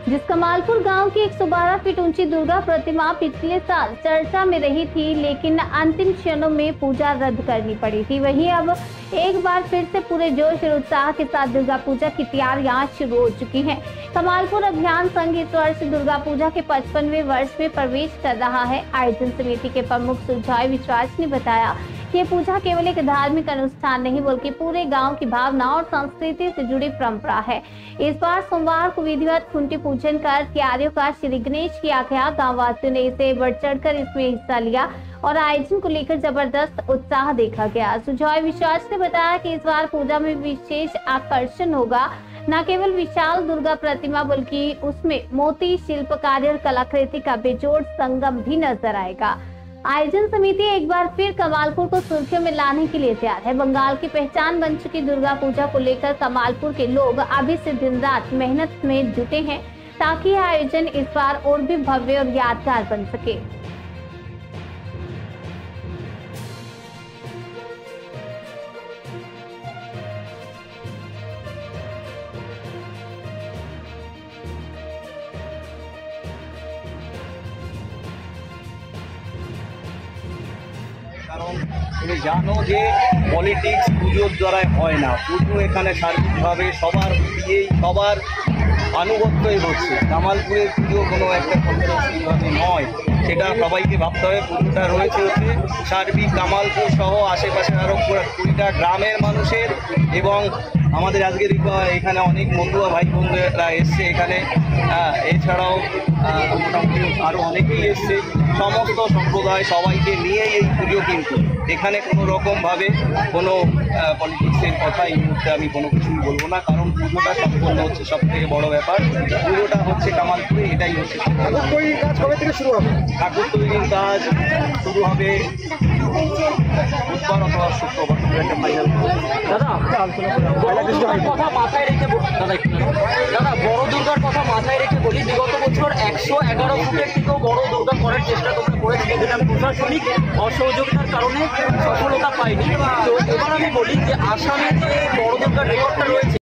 जिस कमालपुर गांव की 112 फीट ऊंची दुर्गा प्रतिमा पिछले साल चर्चा में रही थी, लेकिन अंतिम क्षणों में पूजा रद्द करनी पड़ी थी। वहीं अब एक बार फिर से पूरे जोश और उत्साह के साथ दुर्गा पूजा की तैयारियां शुरू हो चुकी हैं। कमालपुर अभियान संघ इस वर्ष दुर्गा पूजा के 55वें वर्ष में प्रवेश कर रहा है। आयोजन समिति के प्रमुख सुजॉय विश्वास ने बताया कि ये पूजा केवल एक धार्मिक अनुष्ठान नहीं, बल्कि पूरे गांव की भावना और संस्कृति से जुड़ी परंपरा है। इस बार सोमवार को विधिवत खुंटी पूजन कर तैयारियों का श्री गणेश किया गया। गाँव वासियों ने इसे बढ़ चढ़कर इसमें हिस्सा लिया और आयोजन को लेकर जबरदस्त उत्साह देखा गया। सुजॉय विश्वास ने बताया कि इस बार पूजा में विशेष आकर्षण होगा। न केवल विशाल दुर्गा प्रतिमा, बल्कि उसमें मोती शिल्पकारी और कलाकृति का बेजोड़ संगम भी नजर आएगा। आयोजन समिति एक बार फिर कमालपुर को सुर्खियों में लाने के लिए तैयार है। बंगाल की पहचान बन चुकी दुर्गा पूजा को लेकर कमालपुर के लोग अभी से दिन रात मेहनत में जुटे हैं, ताकि यह आयोजन इस बार और भी भव्य और यादगार बन सके। কারণ তুমি জানো যে পলিটিক্স পুজোর দ্বারাই হয় না। পুজো এখানে সার্বিকভাবে সবার দিয়েই সবার আনুগত্যই হচ্ছে। কামালপুরের পুজো কোনো একটা কনফারেন্সিভাবে নয়, সেটা সবাইকে ভাবতে হবে। পুজোটা রয়েছে হচ্ছে সার্বিক কামালপুর সহ আশেপাশের আরও 20টা গ্রামের মানুষের, এবং আমাদের আজকের এখানে অনেক মতুয়া ভাই বোনরা এসছে এখানে। এছাড়াও মোটামুটি আরও অনেকেই এসছে। সমস্ত সম্প্রদায় সবাইকে নিয়ে এই পুজো, কিন্তু এখানে কোনো রকমভাবে কোনো পলিটিক্সের কথা এই মুহূর্তে আমি কোনো কিছুই বলবো না, কারণ পুজোটা সম্পন্ন হচ্ছে সব থেকে বড় ব্যাপার। পুজোটা হচ্ছে কামালপুরে, এটাই হচ্ছে ঠাকুর তৈরির কাজ কবে থেকে শুরু হবে? ঠাকুর তৈরির কাজ শুরু হবে বুধবার অথবা শুক্রবার। কথা মাথায় রেখে দাদা বড় দুর্গার কথা মাথায় রেখে বলি, বিগত বছর 111 ফুটের থেকেও বড় দুর্গা করার চেষ্টা তোমরা করেছিলে, যেটা প্রশাসনিক অসহযোগিতার কারণে সফলতা পাইনি। তো এবার আমি বলি যে আসামে যে বড় দুর্গার রেকর্ডটা রয়েছে